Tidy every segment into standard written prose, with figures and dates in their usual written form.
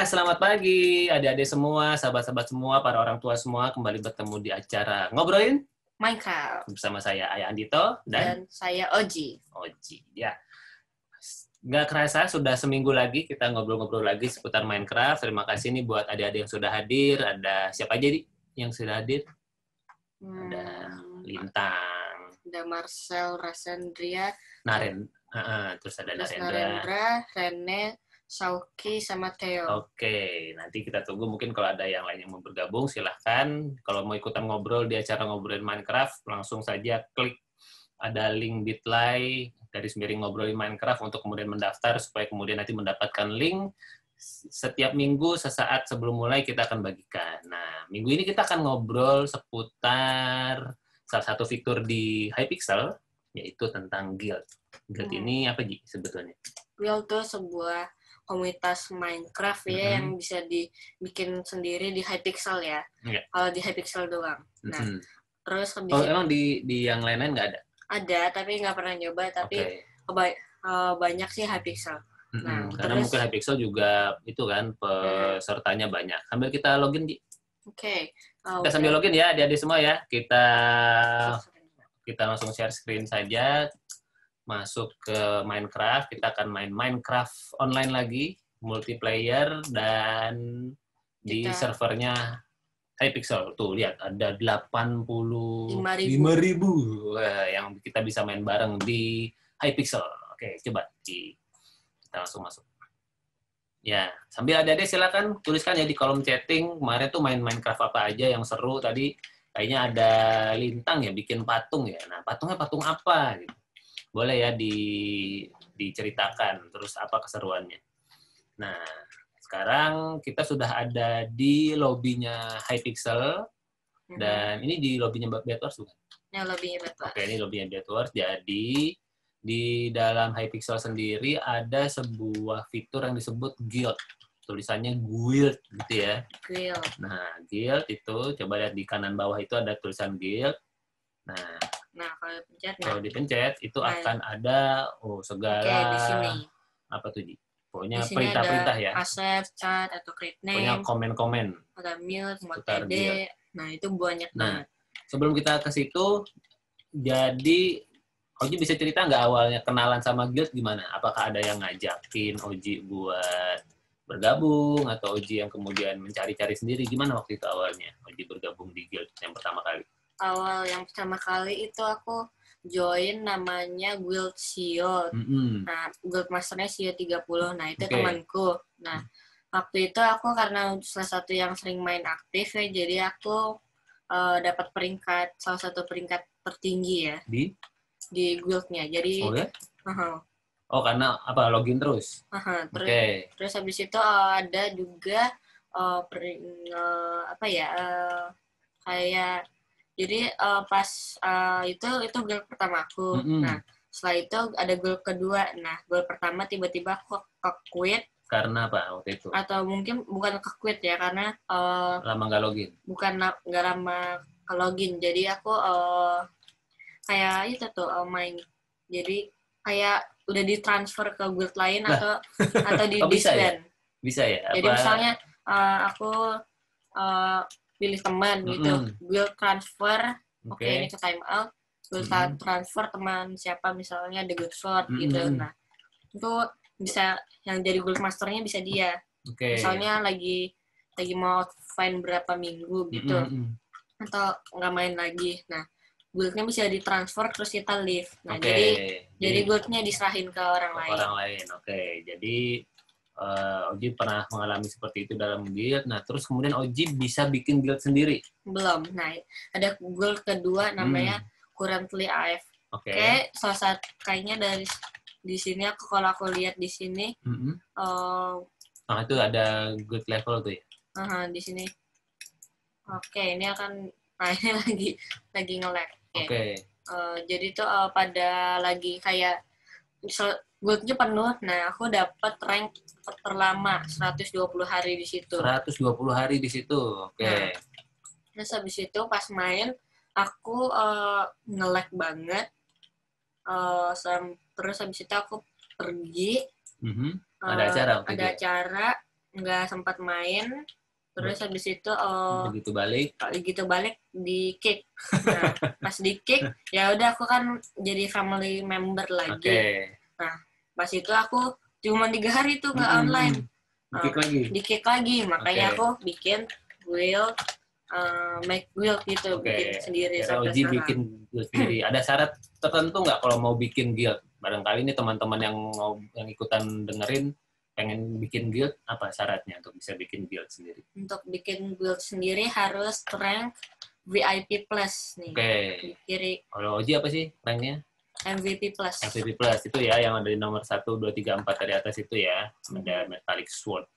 Selamat pagi adik-adik semua, sahabat-sahabat semua, para orang tua semua, kembali bertemu di acara Ngobrolin Minecraft bersama saya Ayah Andito dan saya Oji. Ya. Nggak kerasa sudah seminggu lagi kita ngobrol-ngobrol lagi seputar Minecraft. Terima kasih nih buat adik-adik yang sudah hadir. Ada siapa aja nih yang sudah hadir? Ada Lintang, ada Marcel, Rasendria, terus ada Narendra, Rene, Sauki, sama Theo. Oke, nanti kita tunggu. Mungkin kalau ada yang lain yang mau bergabung, silahkan. Kalau mau ikutan ngobrol di acara Ngobrolin Minecraft, langsung saja klik ada link bit.ly /ngobrolin Minecraft untuk kemudian mendaftar, supaya kemudian nanti mendapatkan link. Setiap minggu, sesaat sebelum mulai, kita akan bagikan. Nah, minggu ini kita akan ngobrol seputar salah satu fitur di Hypixel, yaitu tentang guild. Guild ini apa Ji sebetulnya? Guild itu sebuah komunitas Minecraft ya, yang bisa dibikin sendiri di Hypixel ya. Kalau di Hypixel doang. Nah, terus emang di yang lain-lain nggak ada? Ada, tapi nggak pernah nyoba. Tapi banyak sih Hypixel. Nah, karena mungkin Hypixel juga itu kan pesertanya banyak. Sambil kita login, Ji. Kita sambil login ya, adik-adik semua ya. Kita langsung share screen saja. Masuk ke Minecraft, kita akan main Minecraft online lagi, multiplayer, dan di servernya Hypixel. Tuh, lihat, ada 85.000 yang kita bisa main bareng di Hypixel. Oke, coba kita langsung masuk. Ya, sambil adik-adik silakan tuliskan ya di kolom chatting, kemarin tuh main Minecraft apa aja yang seru. Tadi kayaknya ada Lintang ya, bikin patung ya. Nah, patungnya patung apa gitu. Boleh ya diceritakan terus apa keseruannya. Nah, sekarang kita sudah ada di lobbynya Hypixel, dan ini di lobbynya Bedwars bukan? Ya, lobbynya Bedwars. Oke, ini lobbynya Bedwars. Jadi di dalam Hypixel sendiri ada sebuah fitur yang disebut guild. Tulisannya guild gitu ya. Guild. Nah, guild itu coba lihat di kanan bawah itu ada tulisan guild. Nah, kalau dipencet itu akan ada segala di sini. Apa tuh, Ji? Pokoknya perintah-perintah ya. Accept, chat, atau create name. Pokoknya komen-komen. Ada mute, mode TD. Nah, itu banyak banget. Sebelum kita ke situ, jadi Oji bisa cerita nggak awalnya kenalan sama guild gimana? Apakah ada yang ngajakin Oji buat bergabung, atau Oji yang kemudian mencari-cari sendiri? Gimana waktu itu awalnya Oji bergabung di guild yang pertama kali? Awal yang pertama kali itu aku join namanya Guild Sio. Nah, Guild Masternya Sio 30. Nah, itu temanku. Nah, waktu itu aku karena salah satu yang sering main aktif ya, jadi aku dapat salah satu peringkat tertinggi ya. Di guildnya. Jadi karena apa? Login terus. Terus habis itu ada juga kayak jadi pas itu guild pertama aku. Nah, setelah itu ada guild kedua. Nah, guild pertama tiba-tiba aku ke-quit. Karena apa waktu itu? Atau mungkin bukan ke-quit ya, karena lama nggak login. Bukan nggak lama ke login. Jadi aku kayak itu tuh main. Jadi kayak udah ditransfer ke guild lain atau di disband. Bisa ya? Jadi misalnya aku pilih teman gitu, guild transfer, ini ke time out, guild transfer teman siapa misalnya The Good Sword gitu. Nah, itu bisa yang jadi guild masternya bisa dia. Misalnya lagi mau find berapa minggu gitu, atau nggak main lagi. Nah, guildnya bisa ditransfer terus kita leave. Nah, jadi guildnya diserahin ke orang lain. Jadi Oji pernah mengalami seperti itu dalam guild. Nah, terus kemudian Oji bisa bikin guild sendiri? Belum. Nah, ada guild kedua namanya Currently AF. Salah satu kayaknya dari di sini kalau aku lihat di sini. Itu ada guild level tuh ya? Di sini. Ini ini lagi nge-lag. Jadi tuh pada lagi kayak guildnya penuh. Nah, aku dapat rank terlama 120 hari di situ. 120 hari di situ. Nah, terus habis itu pas main aku nge-lag banget. Terus habis itu aku pergi. Ada acara? Ada acara, nggak sempat main. Terus habis itu begitu balik di kick. Nah, pas di kick ya udah aku kan jadi family member lagi. Nah, pas itu aku cuma 3 hari tuh nggak online. Di kick lagi. Makanya aku bikin guild, make guild gitu, bikin sendiri sampai sekarang. bikin guild sendiri. Ada syarat tertentu nggak kalau mau bikin guild? Barangkali ini teman-teman yang ikutan dengerin pengen bikin guild, apa syaratnya untuk bisa bikin guild sendiri? Untuk bikin guild sendiri harus rank VIP Plus nih. Di kiri. Kalau Oji apa sih ranknya? MVP Plus. MVP Plus itu ya yang ada di nomor 1, 2, 3, 4 dari atas itu ya. Ada metallic sword.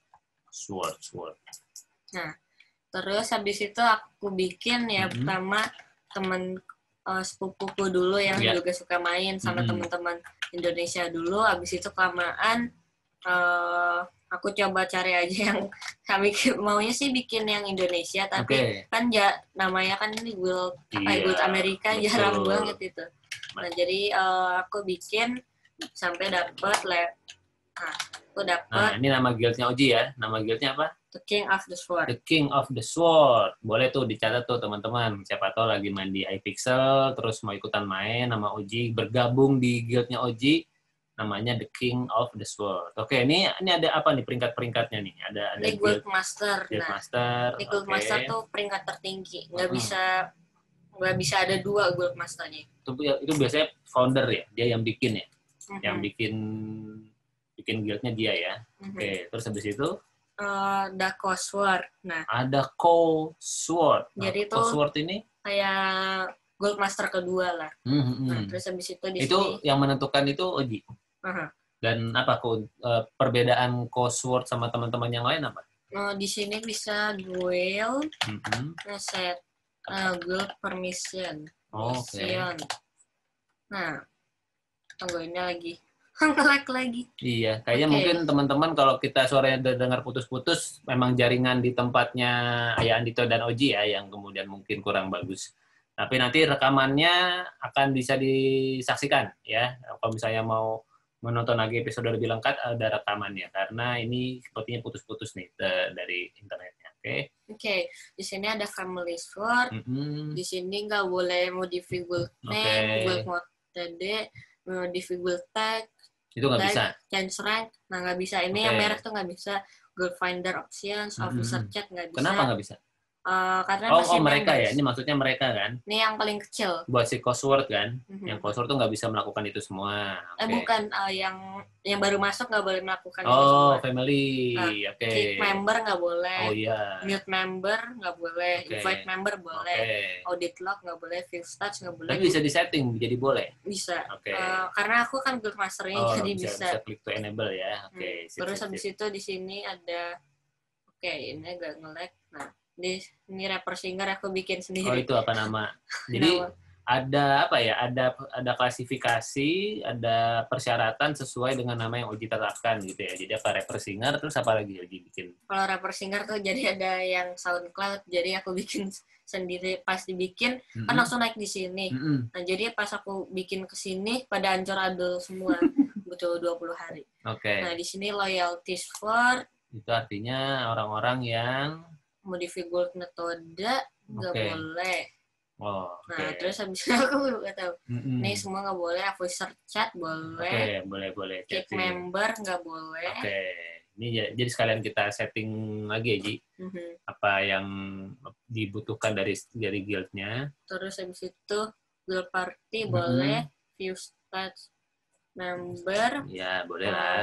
Nah, terus habis itu aku bikin ya pertama temen sepupuku dulu yang juga suka main sama teman-teman Indonesia dulu. Habis itu kelamaan aku coba cari aja yang kami maunya sih bikin yang Indonesia, tapi kan namanya kan ini guild guild Amerika, jarang banget itu. Nah, jadi aku bikin sampai dapat Nah, ini nama guildnya Oji ya. Nama guildnya apa? The King of the Sword. The King of the Sword. Boleh tuh dicatat tuh teman-teman. Siapa tahu lagi main di iPixel, terus mau ikutan main nama Oji, bergabung di guildnya Oji. Namanya The King of the Sword. Oke, ini ada apa nih peringkat-peringkatnya nih? Ada ini Guild Master. Guild Master. Ini Guild Master tuh peringkat tertinggi. Nggak bisa ada 2 Guild Masternya. Itu biasanya founder ya, dia yang bikin ya. Yang bikin guildnya dia ya. Oke, terus habis itu ada Co-Sword. Nah, ada Co-Sword. Jadi itu Co-Sword ini kayak Gold Master kedua lah. Nah, terus habis itu di sini yang menentukan itu Oji. Dan apa perbedaan Co-Sword sama teman-teman yang lain apa? Di sini bisa guild, set, guild permission. Nah, tunggu ini lagi. Nge-lag lagi. Iya, kayaknya mungkin teman-teman kalau kita suaranya dengar putus-putus, memang jaringan di tempatnya Ayah Andito dan Oji ya, yang kemudian mungkin kurang bagus. Tapi nanti rekamannya akan bisa disaksikan ya. Kalau misalnya mau menonton lagi episode lebih lengkap, ada rekamannya. Karena ini sepertinya putus-putus nih dari internetnya. Oke. Di sini ada Family Sword. Di sini nggak boleh modify guild name, guild mode TD, modify guild tag. Itu nggak bisa? Change rank, nah nggak bisa. Ini yang merek tuh nggak bisa. Guild Finder Options, Officer Chat nggak bisa. Kenapa nggak bisa? Karena mereka ya? Ini maksudnya mereka kan? Ini yang paling kecil. Buat si Co-Sword kan? Yang Co-Sword tuh nggak bisa melakukan itu semua. Bukan, yang baru masuk nggak boleh melakukan itu semua. Family. Kick member nggak boleh. Mute member nggak boleh. Invite member boleh. Audit log nggak boleh. View stats nggak boleh. Tapi bisa disetting, jadi boleh? Bisa. Karena aku kan guild masternya, jadi bisa. Bisa klik to enable ya. Terus habis itu di sini ada, ini agak nge-lag. Nah, ini rapper singer aku bikin sendiri. Itu apa nama? Jadi ada apa ya? Ada klasifikasi, ada persyaratan sesuai dengan nama yang Oji tetapkan gitu ya. Jadi apa rapper singer, terus apa lagi Oji bikin? Kalau rapper singer tuh jadi ada yang SoundCloud, jadi aku bikin sendiri. Pas dibikin kan langsung naik di sini. Nah, jadi pas aku bikin ke sini pada ancur adul semua. Butuh 20 hari. Nah, di sini loyalties for itu artinya orang-orang yang modify gold metode nggak boleh. Nah, terus habis itu aku nggak tahu. Ini semua nggak boleh. Officer chat boleh. Boleh. Kick member nggak boleh. Ini jadi sekalian kita setting lagi ya, Ji. Apa yang dibutuhkan dari guildnya. Terus habis itu guild party boleh. View stats member. Ya, boleh lah.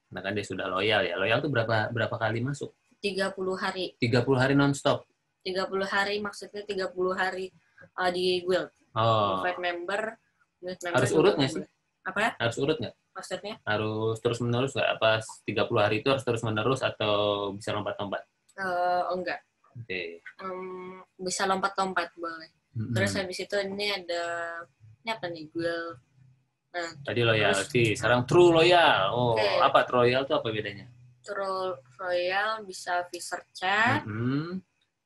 Karena kan dia sudah loyal ya. Loyal tuh berapa kali masuk? 30 hari. 30 hari non-stop? 30 hari, maksudnya 30 hari di guild. Invite member. Harus urut nggak sih? Apa? Harus urut nggak? Maksudnya? Harus terus-menerus nggak? Apa 30 hari itu harus terus-menerus atau bisa lompat-lompat? Enggak. Bisa lompat-lompat, boleh. Terus habis itu ini apa nih? Guild. Nah, tadi loyalty, sekarang true loyal. Apa true loyal itu apa bedanya? True Royal bisa officer chat,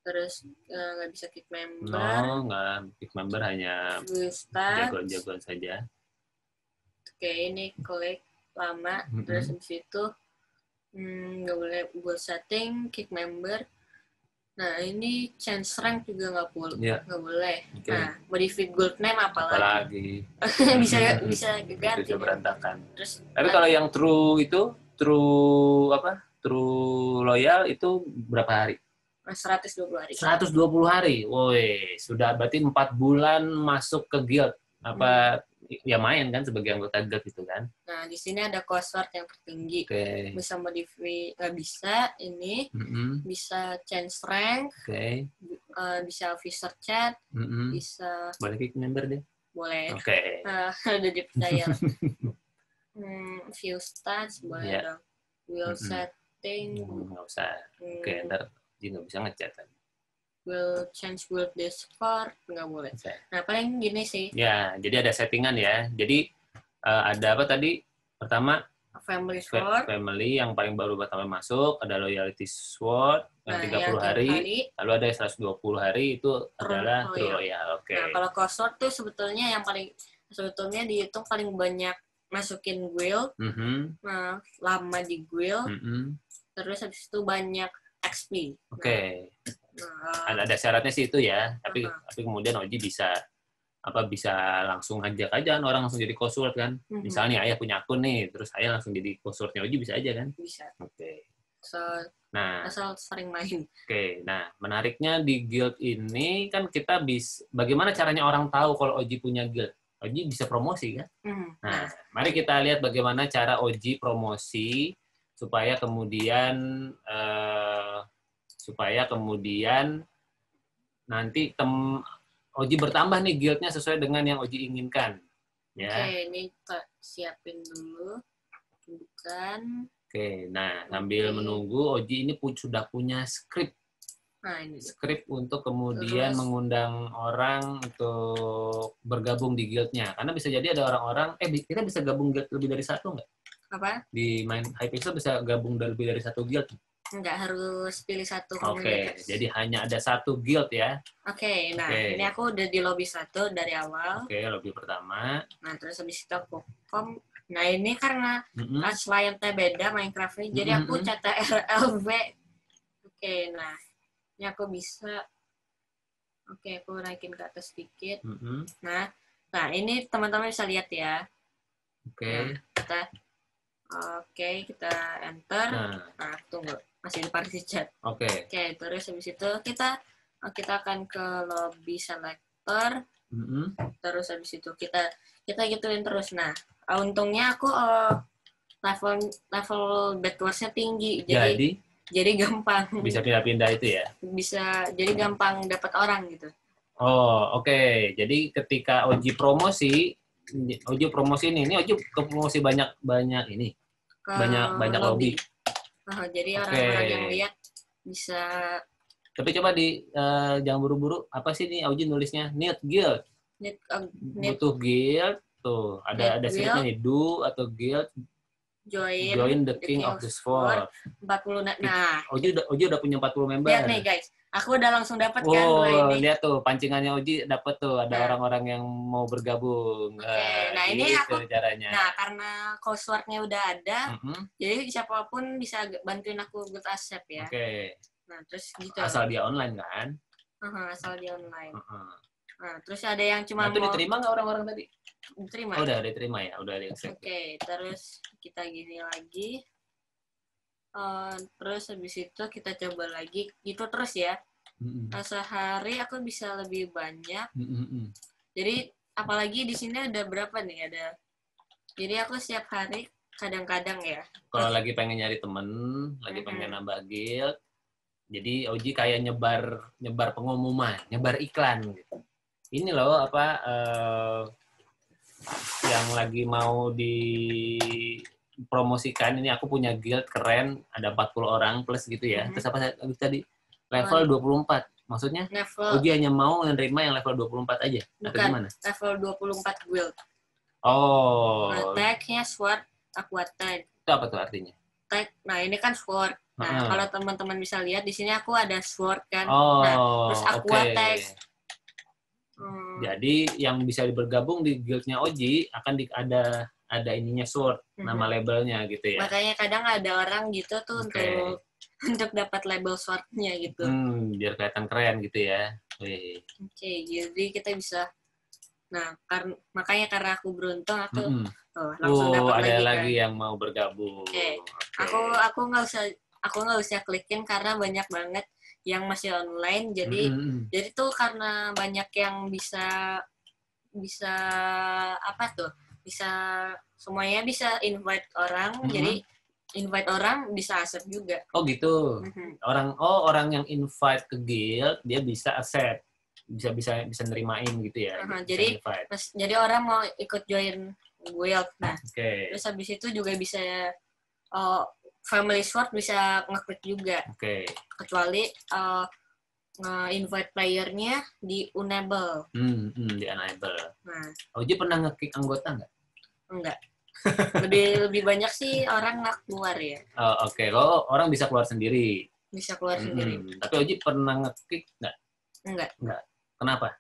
terus nggak bisa kick member. Nggak kick member, hanya jagoan-jagoan saja. Oke, ini klik lama, terus habis itu nggak boleh buat setting, kick member. Nah, ini change rank juga nggak boleh. Nggak boleh. Okay. Nah, modify guild name apalagi. bisa diganti. Bisa berantakan. Terus, tapi kalau yang true itu, true loyal itu berapa hari? 120 hari. 120 hari. Woi, sudah berarti 4 bulan masuk ke guild. Apa ya main kan sebagai anggota guild itu kan? Nah, di sini ada cohort yang tertinggi. Bisa modify, bisa ini, bisa change rank, bisa officer chat, bisa. Boleh kick member deh? Boleh. Udah dipercaya. View stats boleh dong. Will setting. Nggak usah. Ntar nggak bisa ngechat kan. Will change world Discord nggak boleh. Nah paling gini sih. Ya, jadi ada settingan ya. Jadi ada apa tadi? Pertama family sword. Family yang paling baru pertama masuk. Ada loyalty sword yang 30 hari. Lalu ada 120 hari itu adalah true loyal. Oke. Nah kalau cohort tuh sebetulnya dihitung paling banyak masukin guild. Nah lama di guild. Terus habis itu banyak XP. Oke. Ada syaratnya sih itu ya, tapi kemudian Oji bisa langsung ajak aja orang langsung jadi consult kan. Misalnya ayah punya akun nih, terus ayah langsung jadi consultnya Oji bisa aja kan? Bisa. Oke. Nah, asal sering main. Oke. Nah, menariknya di guild ini kan kita bagaimana caranya orang tahu kalau Oji punya guild? Oji bisa promosi kan? Nah, mari kita lihat bagaimana cara Oji promosi supaya kemudian nanti Oji bertambah nih guildnya sesuai dengan yang Oji inginkan. Ya. Oke, ini kita siapin dulu. Bukan. Oke, nah sambil menunggu Oji ini sudah punya skrip. Nah, ini skrip untuk kemudian mengundang orang untuk bergabung di guildnya. Karena bisa jadi ada orang-orang, kita bisa gabung guild lebih dari satu nggak? Apa? Di main Hypixel bisa gabung lebih dari satu guild? Nggak harus pilih satu komunitas. Oke, jadi hanya ada satu guild ya. Oke, nah ini aku udah di lobby 1 dari awal. Oke, lobby pertama. Nah, terus habis itu aku nah ini karena client-nya beda Minecraft-nya, jadi aku CTRL-V. Oke, nah ini aku bisa. Oke, aku naikin ke atas sedikit. Nah, ini teman-teman bisa lihat ya. Oke. Nah, kita enter. Nah, tunggu. Masih di party chat. Oke, terus habis itu kita akan ke lobby selector. Terus habis itu kita gituin terus. Nah, untungnya aku level backwards-nya tinggi. Jadi gampang. Bisa pindah-pindah itu ya? Bisa, jadi gampang dapat orang gitu. Oh, oke. Jadi ketika Oji promosi ini Oji ke promosi banyak ini. Banyak lobby. Jadi orang-orang yang lihat bisa. Tapi coba jangan buru-buru. Apa sih nih Oji nulisnya? Need guild. Butuh guild. Tuh, ada syaratnya nih. Do atau guild. Join the King of the Sword. 40. Nah, Oji udah punya 40 member. Lihat nih guys. Aku udah langsung dapat kan ini. Lihat tuh pancingannya Oji dapat tuh, ada orang-orang yang mau bergabung. Nah, ini aku caranya. Nah, karena password-nya udah ada, jadi siapapun bisa bantuin aku build asep ya. Nah, terus gitu. Asal dia online kan? Asal dia online. Nah, terus ada yang cuma itu diterima nggak orang-orang tadi? Diterima. Udah diterima ya, udah di-accept. Oke, terus kita gini lagi. Terus habis itu kita coba lagi gitu terus ya. Sehari aku bisa lebih banyak. Jadi apalagi di sini ada berapa nih? Jadi aku setiap hari kadang-kadang ya. Kalau lagi pengen nyari temen, lagi pengen nambah guild, jadi Oji kayak nyebar pengumuman, nyebar iklan gitu. Ini loh yang lagi mau dipromosikan, ini aku punya guild keren, ada 40 orang plus gitu ya. Terus apa tadi? Level 24. Maksudnya Oji hanya mau menerima yang level 24 aja? Bukan, atau gimana? Level 24 guild. Tag-nya sword, aqua tag. Itu apa tuh artinya? Tag, nah ini kan sword. Nah, kalau teman-teman bisa lihat di sini aku ada sword kan. Terus aqua tag. Jadi yang bisa bergabung di guildnya Oji akan ada ada ininya sword, nama labelnya gitu ya. Makanya kadang ada orang gitu tuh untuk dapat label sword-nya gitu. Biar kelihatan keren gitu ya. Oke, jadi kita bisa. Nah, makanya karena aku beruntung, aku langsung dapat ada lagi kan. Yang mau bergabung. Oke. Aku nggak usah klikin karena banyak banget yang masih online. Jadi tuh karena banyak yang bisa apa tuh? Bisa semuanya bisa invite orang. Jadi invite orang bisa accept juga. Oh gitu. Orang yang invite ke guild dia bisa accept. Bisa nerimain gitu ya. Jadi orang mau ikut join guild. Nah, terus habis itu juga bisa family sword bisa ngeklik juga. Kecuali invite playernya di enable. Di enable. Nah, Oji pernah ngeklik anggota nggak? Enggak. lebih banyak sih orang nggak keluar ya. Oke. Kalau orang bisa keluar sendiri. Bisa keluar sendiri. Tapi Oji pernah ngeklik nggak? Enggak. Kenapa?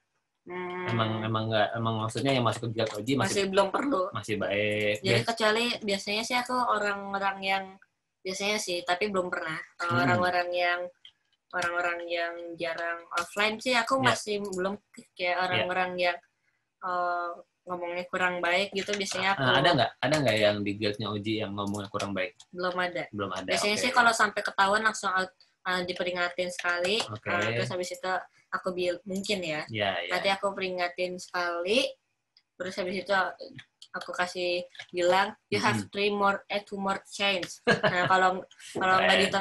Emang maksudnya yang masuk ke guild Oji masih belum perlu. Masih baik. Jadi kecuali biasanya sih aku orang-orang yang biasanya sih, tapi belum pernah. Orang-orang yang jarang offline sih aku masih belum kayak orang-orang yang ngomongnya kurang baik gitu biasanya aku. Ada nggak yang di guildnya Oji yang ngomongnya kurang baik? Belum ada. Biasanya sih Okay. kalau sampai ketahuan langsung diperingatin sekali. Terus habis itu aku mungkin ya. Nanti aku peringatin sekali. Terus habis itu aku kasih bilang you have two more chance. Nah kalau nggak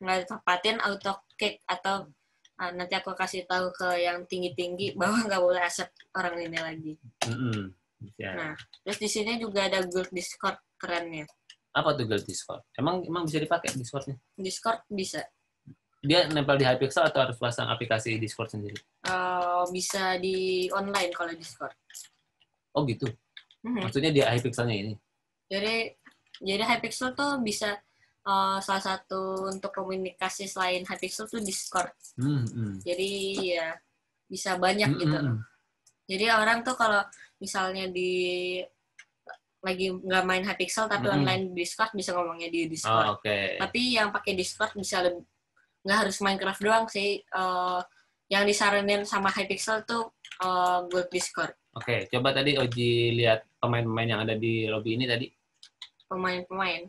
ditepatin auto kick atau nanti aku kasih tahu ke yang tinggi bahwa nggak boleh accept orang ini lagi. Nah terus di sini juga ada guild Discord kerennya. Apa tuh guild Discord? Emang bisa dipakai Discordnya? Discord bisa. Dia nempel di Hypixel atau harus pasang aplikasi Discord sendiri? Bisa di online kalau Discord. Oh gitu. Maksudnya di Hypixelnya ini? Jadi Hypixel tuh bisa salah satu untuk komunikasi selain Hypixel tuh Discord. Jadi ya bisa banyak gitu. Jadi orang tuh kalau misalnya lagi nggak main Hypixel tapi online di Discord bisa ngomongnya di Discord. Tapi yang pakai Discord bisa nggak harus Minecraft doang sih. Yang disaranin sama Hypixel tuh guild Discord. Coba tadi Oji lihat pemain-pemain yang ada di lobby ini tadi. Pemain.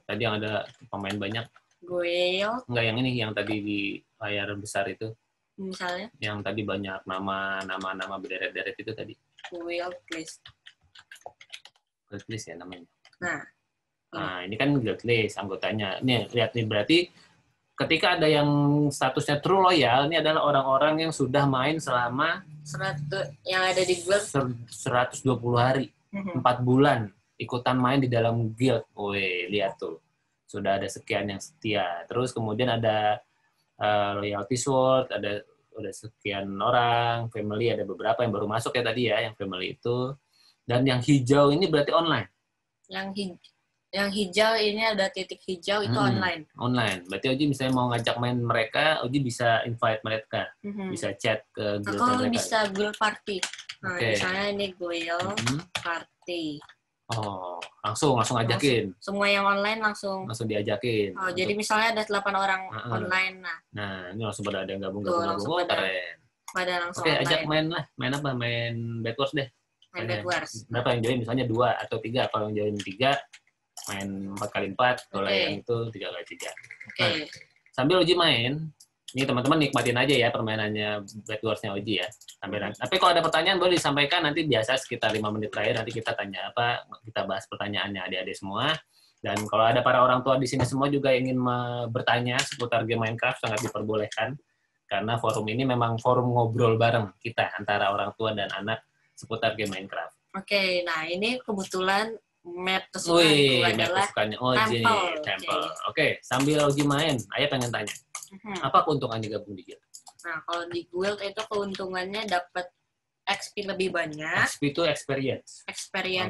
Tadi yang ada pemain banyak. Guild. Enggak, yang ini, yang tadi di layar besar itu. Misalnya? Yang tadi banyak nama berderet-deret itu tadi. Guild list. Guild list ya namanya. Nah, ini kan guild list anggotanya. Nih, lihat nih, berarti ketika ada yang statusnya true loyal, ini adalah orang-orang yang sudah main selama yang ada di guild 120 hari, 4 bulan ikutan main di dalam guild. Lihat tuh. Sudah ada sekian yang setia. Terus kemudian ada loyalty sword, udah sekian orang, family ada beberapa yang baru masuk ya tadi ya, yang family itu. Dan yang hijau ini berarti online. Yang hijau ini ada titik hijau itu online. Online. Berarti Oji misalnya mau ngajak main mereka, Oji bisa invite mereka. Bisa chat ke guild mereka. Aku bisa guild party. Nah, misalnya ini guild party. Langsung ajakin. Semua yang online langsung diajakin. Jadi misalnya ada 8 orang online. Nah, ini langsung pada ada yang gabung. Keren. Pada langsung online. Ajak main lah. Main apa? Main Bed Wars deh. Main Bed Wars. Berapa yang join? Misalnya 2 atau 3. Kalau yang join 3, main 4x4. Kalau yang itu 3x3. Nah, sambil Oji main, ini teman-teman nikmatin aja ya permainannya Bed Wars-nya Oji ya. Tapi kalau ada pertanyaan boleh disampaikan, nanti biasa sekitar 5 menit terakhir nanti kita tanya kita bahas pertanyaannya adik-adik semua. Dan kalau ada para orang tua di sini semua juga ingin bertanya seputar game Minecraft, sangat diperbolehkan. Karena forum ini memang forum ngobrol bareng kita antara orang tua dan anak seputar game Minecraft. Nah ini kebetulan map kesukaanku adalah Temple. Sambil Oji main, Ayah pengen tanya. Apa keuntungannya gabung di guild? Nah, kalau di guild itu keuntungannya dapat XP lebih banyak. XP itu experience.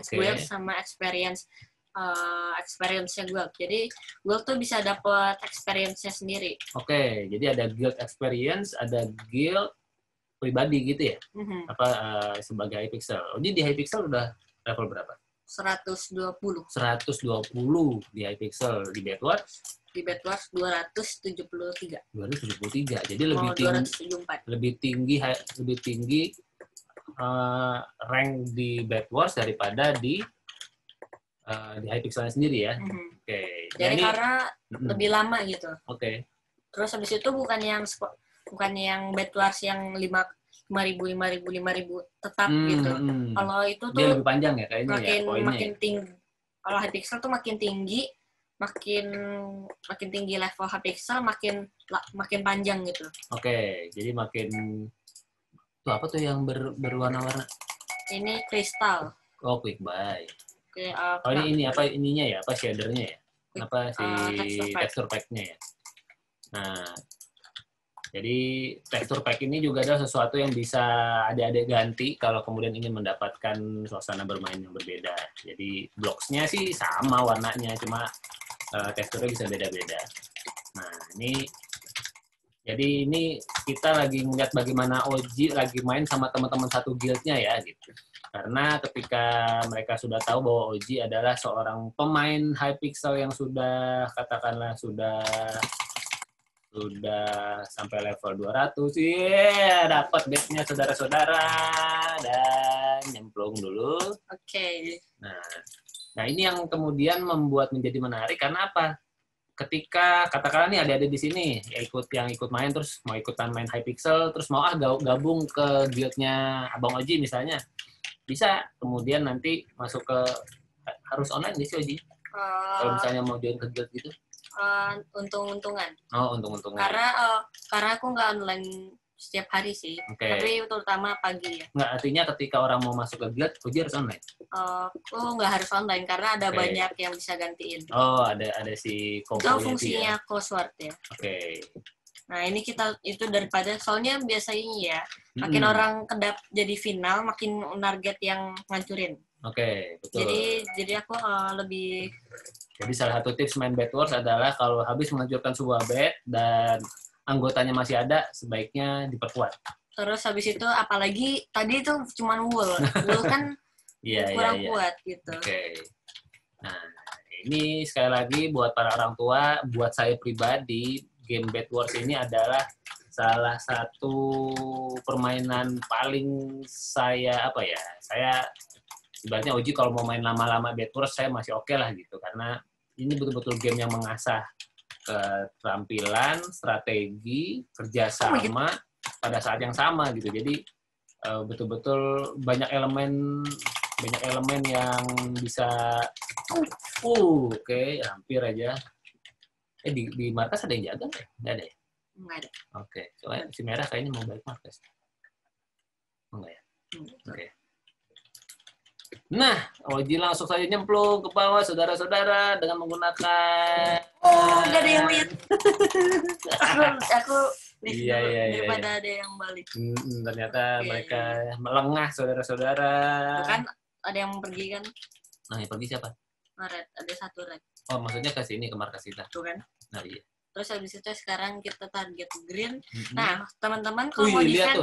Guild sama experience-nya guild. Jadi guild tuh bisa dapat experience-nya sendiri. Jadi ada guild experience, ada guild pribadi gitu ya? Sebagai Hypixel. Jadi di Hypixel udah level berapa? 120. 120 di Hypixel. Di Bedwars? Di Bedwars 273. 273. Jadi Oh, lebih tinggi rank di Bedwars daripada di Hypixelnya sendiri ya. Oke. Jadi karena lebih lama gitu. Oke. Terus habis itu bukan yang Bedwars yang 5.000 tetap gitu. Kalau itu tuh dia lebih panjang ya kayaknya makin tinggi. Kalau Hypixel tuh makin tinggi, makin tinggi level Hypixel makin panjang gitu. Oke, jadi makin tuh apa tuh yang berwarna-warna? Ini kristal. Oh, quick buy. Oke, ini apa ininya ya? Apa shadernya ya? Apa si texture pack-nya ya? Nah, jadi texture pack ini juga adalah sesuatu yang bisa adik-adik ganti kalau kemudian ingin mendapatkan suasana bermain yang berbeda. Jadi blocks-nya sih sama warnanya, cuma teksturnya bisa beda-beda. Nah, jadi ini kita lagi ngeliat bagaimana Oji lagi main sama teman-teman satu guild-nya ya gitu. Karena ketika mereka sudah tahu bahwa Oji adalah seorang pemain Hypixel yang sudah katakanlah sudah sampai level 200, dapat badge-nya saudara-saudara, dan nyemplung dulu. Oke. Nah ini yang kemudian membuat menjadi menarik karena apa? Ketika katakanlah nih ada di sini yang ikut main terus mau ikutan main Hypixel terus mau gabung ke guild-nya Abang Oji misalnya, bisa kemudian nanti masuk ke harus online sih Oji. Kalau misalnya mau join ke guild gitu. Untung-untungan. Oh, untung-untungan. Karena aku nggak online setiap hari sih. Okay. Tapi terutama pagi ya. Nggak, artinya ketika orang mau masuk ke guild, Oji harus online? Aku nggak harus online karena ada banyak yang bisa gantiin. Oh, ada si komponya. Itu fungsinya crossword ya. Oke. Nah, ini itu daripada soalnya biasanya ya, makin orang kedap jadi final, makin target yang ngancurin. Oke, betul. Jadi aku lebih. Jadi salah satu tips main Bedwars adalah kalau habis menghancurkan sebuah bed dan anggotanya masih ada, sebaiknya diperkuat. Terus habis itu apalagi tadi itu cuma wool kan kurang kuat gitu. Oke. Nah, ini sekali lagi buat para orang tua, buat saya pribadi, game Bedwars ini adalah salah satu permainan paling saya ibaratnya Oji kalau mau main lama-lama Bedwars saya masih oke lah gitu, karena ini betul-betul game yang mengasah keterampilan, strategi, kerjasama pada saat yang sama gitu. Jadi betul-betul banyak elemen yang bisa oke, hampir aja. Di markas ada yang jaga nggak? Nggak ada ya? Nggak ada. Oke, soalnya si merah kayaknya mau balik markas. Enggak ya? Oke. Nah, Oji langsung saja nyemplung ke bawah, saudara-saudara, dengan menggunakan... nggak ada yang lihat. Aku daripada ada yang balik. Ternyata mereka melengah, saudara-saudara. Bukan, ada yang pergi kan? Nah, yang pergi siapa? Red, ada satu red. Oh, maksudnya ke sini, ke markas kita. Tuh kan? Nah, iya. Terus habis itu sekarang kita target green. Nah, teman-teman kalau mau lihat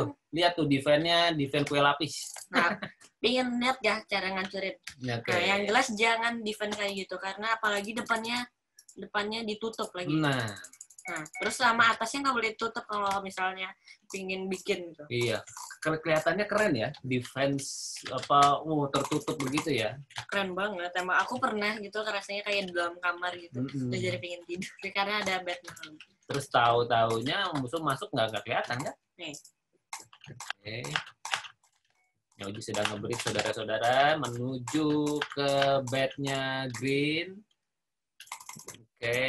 tuh defense kue lapis. Nah, pengen lihat ya cara ngancurin. Okay. Nah, yang jelas jangan defense kayak gitu karena apalagi depannya ditutup lagi. Nah, terus sama atasnya nggak boleh tutup kalau misalnya pingin bikin gitu. Iya, kelihatannya keren ya, defense tertutup begitu ya. Keren banget, emang aku pernah gitu rasanya kayak di dalam kamar gitu, udah jadi pengen tidur karena ada Batman. Terus tahu-taunya musuh masuk nggak kelihatan kan? Nih. Oke. Oji sedang nge-brief saudara-saudara menuju ke bednya green. Oke,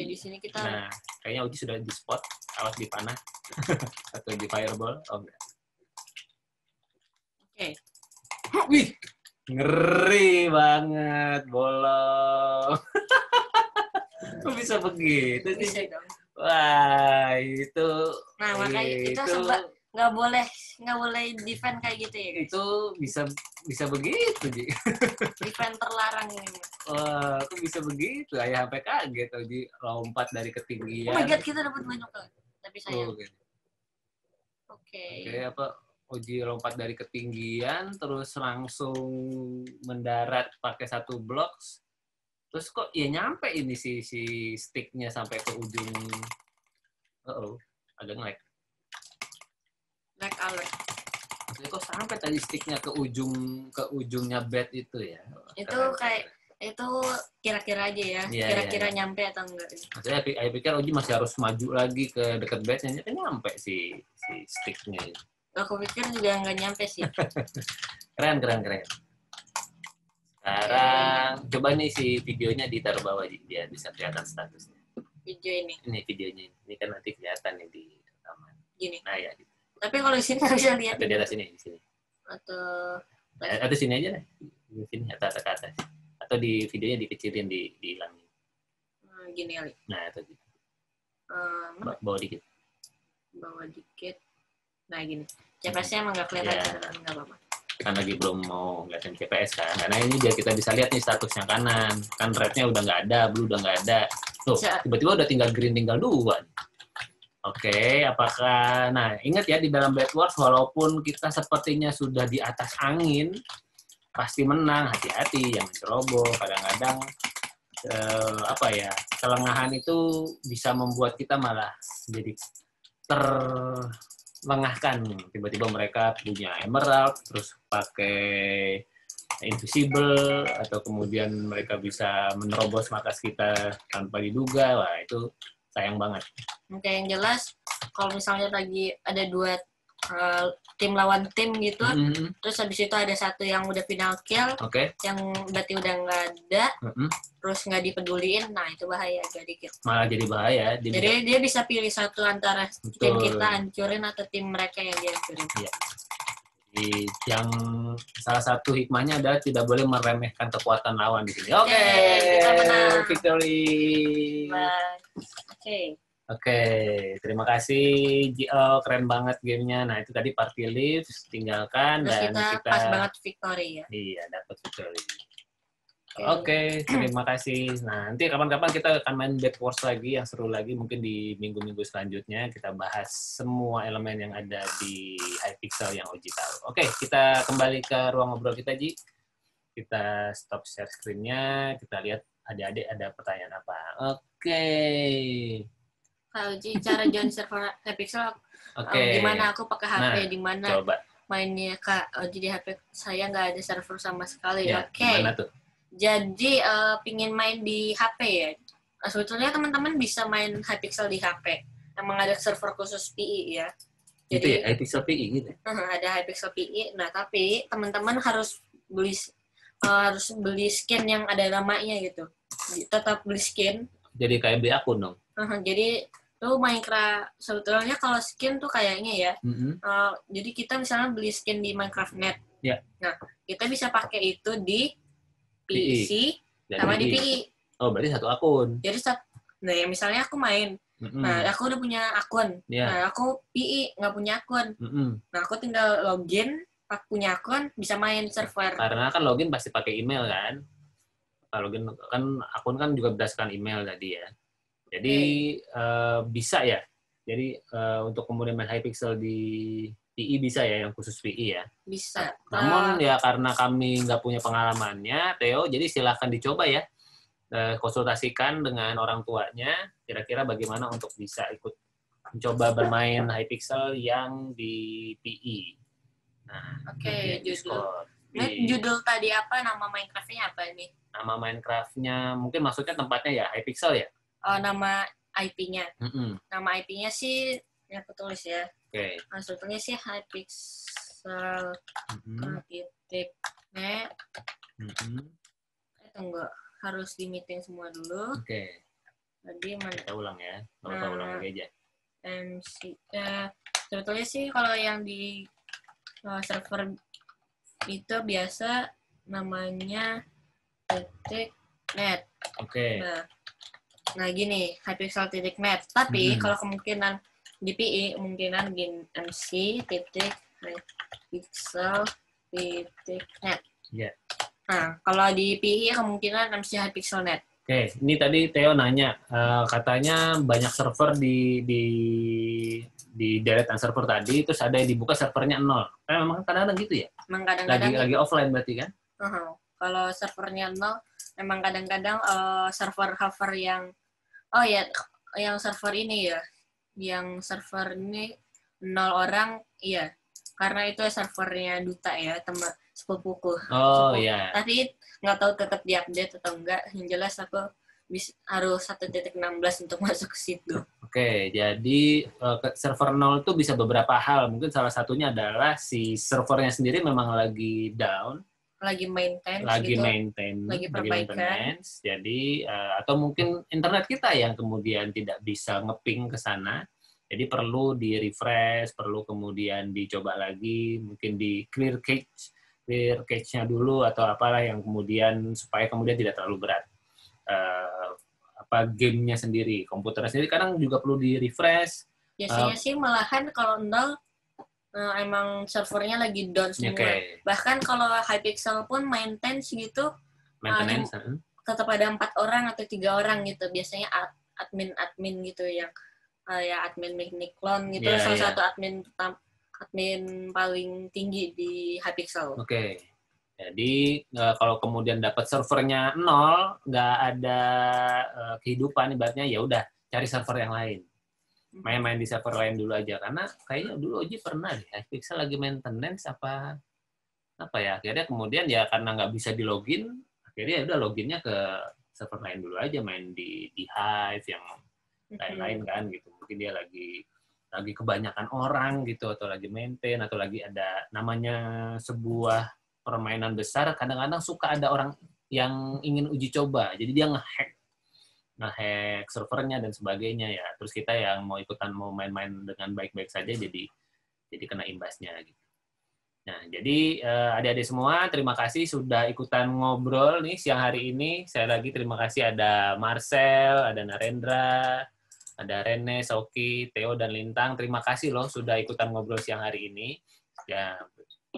di sini kita. Nah, kayaknya Oji sudah di spot, awas di panah atau di fireball. Oh enggak. Oke. Wih, ngeri banget, bolong. Kok bisa begitu sih? Bisa dong. Wah, itu. Nah, makanya itu nggak boleh defend kayak gitu ya, guys. Itu bisa begitu, Ji. Defend terlarang ini. Wah, kok bisa begitu? Ayah sampai kaget tuh di lompat dari ketinggian. Oh my god, kita dapat banyak banget. Tapi sayang. Oke, apa? uji lompat dari ketinggian, terus langsung mendarat pakai satu blok, terus kok ya nyampe ini si sticknya sampai ke ujung. Agak nge-lag. Lag alert. Maksudnya kok sampai tadi sticknya ke ujungnya bed itu ya? Itu kayak itu kira-kira aja ya, kira-kira nyampe atau enggak. Maksudnya saya pikir Oji masih harus maju lagi ke dekat bednya, kan nyampe si sticknya. Aku pikir juga nggak nyampe sih. Keren. Sekarang coba nih si videonya ditaruh bawah, biar bisa kelihatan statusnya. Video ini. Ini videonya, ini kan nanti kelihatan nih di rekaman. Gini. Nah ya. Gitu. Tapi kalau di sini nggak bisa lihat. Atau di atas sini, di sini. Atau sini aja deh, di sini atau ke atas. Atau di videonya dikecilin, dihilangin. Gini kali. Nah itu gitu. Bawa dikit. Nah gini. CPS-nya emang nggak kelihatan, nggak apa-apa. Kan lagi belum mau ngeliatin CPS kan. Karena ini biar kita bisa lihat nih statusnya kanan. Kan red-nya udah nggak ada, blue udah nggak ada. Tuh, tiba-tiba udah tinggal green, tinggal 2. Oke, apakah... Nah, ingat ya, di dalam Bedwars, walaupun kita sepertinya sudah di atas angin, pasti menang. Hati-hati, jangan ceroboh. Kadang-kadang, kelengahan itu bisa membuat kita malah jadi terlengahkan. Tiba-tiba mereka punya emerald, terus pakai invisible, atau kemudian mereka bisa menerobos markas kita tanpa diduga. Wah, itu sayang banget. Oke, yang jelas kalau misalnya lagi ada 2 tim lawan tim gitu, terus habis itu ada satu yang udah final kill, yang berarti udah nggak ada, terus nggak dipeduliin, nah itu bahaya jadi kill. Malah jadi bahaya. Jadi dia bisa pilih satu antara tim kita hancurin atau tim mereka yang dia hancurin. Iya. Jadi yang salah satu hikmahnya adalah tidak boleh meremehkan kekuatan lawan di sini. Oke, kita menang. Victory. Oke, terima kasih GL, keren banget gamenya. Nah itu tadi party lives, tinggalkan. Terus dan kita pas banget victory ya. Iya, dapat victory. Oke, terima kasih. Nah nanti kapan-kapan kita akan main Bedwars lagi yang seru lagi. Mungkin di minggu-minggu selanjutnya kita bahas semua elemen yang ada di Hypixel yang Oji tahu. Oke, kita kembali ke ruang ngobrol kita, Ji. Kita stop share screen-nya. Kita lihat adik-adik ada pertanyaan apa. Oke. Kak Uji, cara join server Hypixel gimana? Aku pakai HP di mana? Mainnya Kak Uji di HP saya nggak ada server sama sekali. Ya, gimana tuh? Jadi pingin main di HP ya. Sebetulnya teman-teman bisa main Hypixel di HP. Emang ada server khusus PI ya. Jadi itu ya, Hypixel PI gitu. Ada Hypixel PI. Nah tapi teman-teman harus beli skin yang ada namanya gitu. Tetap beli skin. Jadi kayak beli akun dong. Jadi tuh Minecraft sebetulnya kalau skin tuh kayaknya ya. Jadi kita misalnya beli skin di Minecraft Net. Yeah. Nah kita bisa pakai itu di PC sama di PI. Oh berarti satu akun. Jadi nah ya misalnya aku main. Nah aku udah punya akun. Nah aku PI nggak punya akun. Nah aku tinggal login. Aku punya akun bisa main server. Karena kan login pasti pakai email kan. Kalau login kan akun kan juga berdasarkan email tadi ya. Jadi bisa ya. Jadi untuk kemudian main Hypixel di PI bisa ya, yang khusus PI ya. Bisa. Namun ya karena kami nggak punya pengalamannya, Theo, jadi silahkan dicoba ya. Konsultasikan dengan orang tuanya, kira-kira bagaimana untuk bisa ikut mencoba bermain Hypixel yang di PI. Nah, judul tadi apa? Nama Minecraft-nya apa nih? Nama Minecraft-nya mungkin maksudnya tempatnya ya Hypixel ya? Nama IP-nya. Nama IP-nya sih yang aku tulis ya. Nah, sebetulnya sih Hypixel .net. Tunggu, harus di meeting semua dulu. Jadi kita ulang ya. Kita ulang lagi aja. MC. Sebetulnya sih kalau yang di server itu biasa namanya .net. Nah gini, Hypixel.net. Tapi kalau kemungkinan di PI, kemungkinan gini, MC.hypixel.net. Yeah. Nah, kalau di PI kemungkinan MC Hypixel.net. Oke, ini tadi Theo nanya, katanya banyak server di deretan server tadi, terus ada yang dibuka servernya 0. Memang kadang-kadang gitu ya? Memang kadang-kadang lagi offline berarti kan? Kalau servernya 0, memang kadang-kadang server hover yang, yang server ini ya, yang server ini 0 orang, iya. Karena itu servernya Duta ya, teman sepupuku. Iya. Tapi nggak tahu tetap diupdate atau enggak. Yang jelas aku harus 1.16 untuk masuk ke situ. Oke, jadi server 0 itu bisa beberapa hal. Mungkin salah satunya adalah si servernya sendiri memang lagi down. Lagi maintenance lagi perbaikan. Jadi atau mungkin internet kita yang kemudian tidak bisa ngeping ke sana. Jadi perlu di-refresh, perlu kemudian dicoba lagi, mungkin di clear cache-nya dulu atau apalah yang kemudian supaya kemudian tidak terlalu berat. Gamenya sendiri, komputernya sendiri kadang juga perlu di-refresh. Biasanya sih malahan kalau 0 emang servernya lagi down semua. Okay. Bahkan kalau Hypixel pun maintenance gitu, tetap ada 4 orang atau 3 orang gitu. Biasanya admin gitu yang admin Niklon gitu, salah satu admin paling tinggi di Hypixel. Oke. Jadi kalau kemudian dapat servernya 0, nggak ada kehidupan ibaratnya, ya udah cari server yang lain. Main-main di server lain dulu aja, karena kayaknya dulu Oji pernah deh Hypixel lagi maintenance apa ya, akhirnya kemudian ya karena nggak bisa di login, akhirnya ya udah loginnya ke server lain dulu aja, main di Hive yang lain-lain kan gitu. Mungkin dia lagi kebanyakan orang gitu, atau lagi maintain, atau lagi ada namanya sebuah permainan besar, kadang-kadang suka ada orang yang ingin uji coba, jadi dia ngehack servernya dan sebagainya ya. Terus kita yang mau main-main dengan baik-baik saja jadi kena imbasnya gitu. Nah, jadi adik-adik semua, terima kasih sudah ikutan ngobrol nih siang hari ini. Saya lagi terima kasih ada Marcel, ada Narendra, ada Rene, Soki, Theo, dan Lintang. Terima kasih loh sudah ikutan ngobrol siang hari ini. Ya,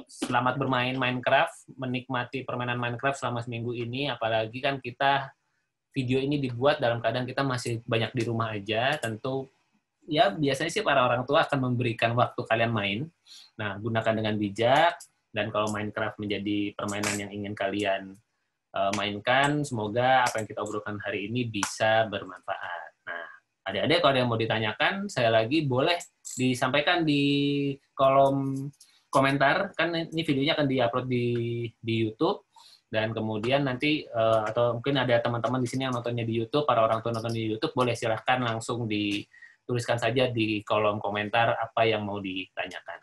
selamat bermain Minecraft, menikmati permainan Minecraft selama seminggu ini. Apalagi kan kita video ini dibuat dalam keadaan kita masih banyak di rumah aja. Tentu ya biasanya sih para orang tua akan memberikan waktu kalian main. Nah, gunakan dengan bijak. Dan kalau Minecraft menjadi permainan yang ingin kalian mainkan, semoga apa yang kita obrolkan hari ini bisa bermanfaat. Nah, adik-adik kalau ada yang mau ditanyakan, saya lagi boleh disampaikan di kolom komentar. Kan ini videonya akan diupload di YouTube. Dan kemudian nanti, atau mungkin ada teman-teman di sini yang nontonnya di YouTube, para orang tua nonton di YouTube, boleh silahkan langsung dituliskan saja di kolom komentar apa yang mau ditanyakan.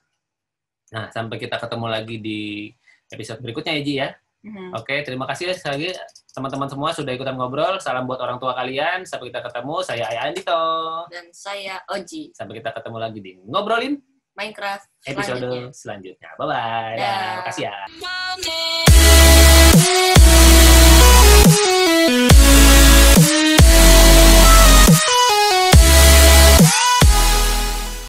Nah, sampai kita ketemu lagi di episode berikutnya ya, Ji ya. Oke, terima kasih sekali lagi teman-teman semua sudah ikutan ngobrol. Salam buat orang tua kalian. Sampai kita ketemu. Saya Ayah Andito. Dan saya Oji. Sampai kita ketemu lagi di Ngobrolin Minecraft episode selanjutnya. Bye-bye. Terima kasih ya.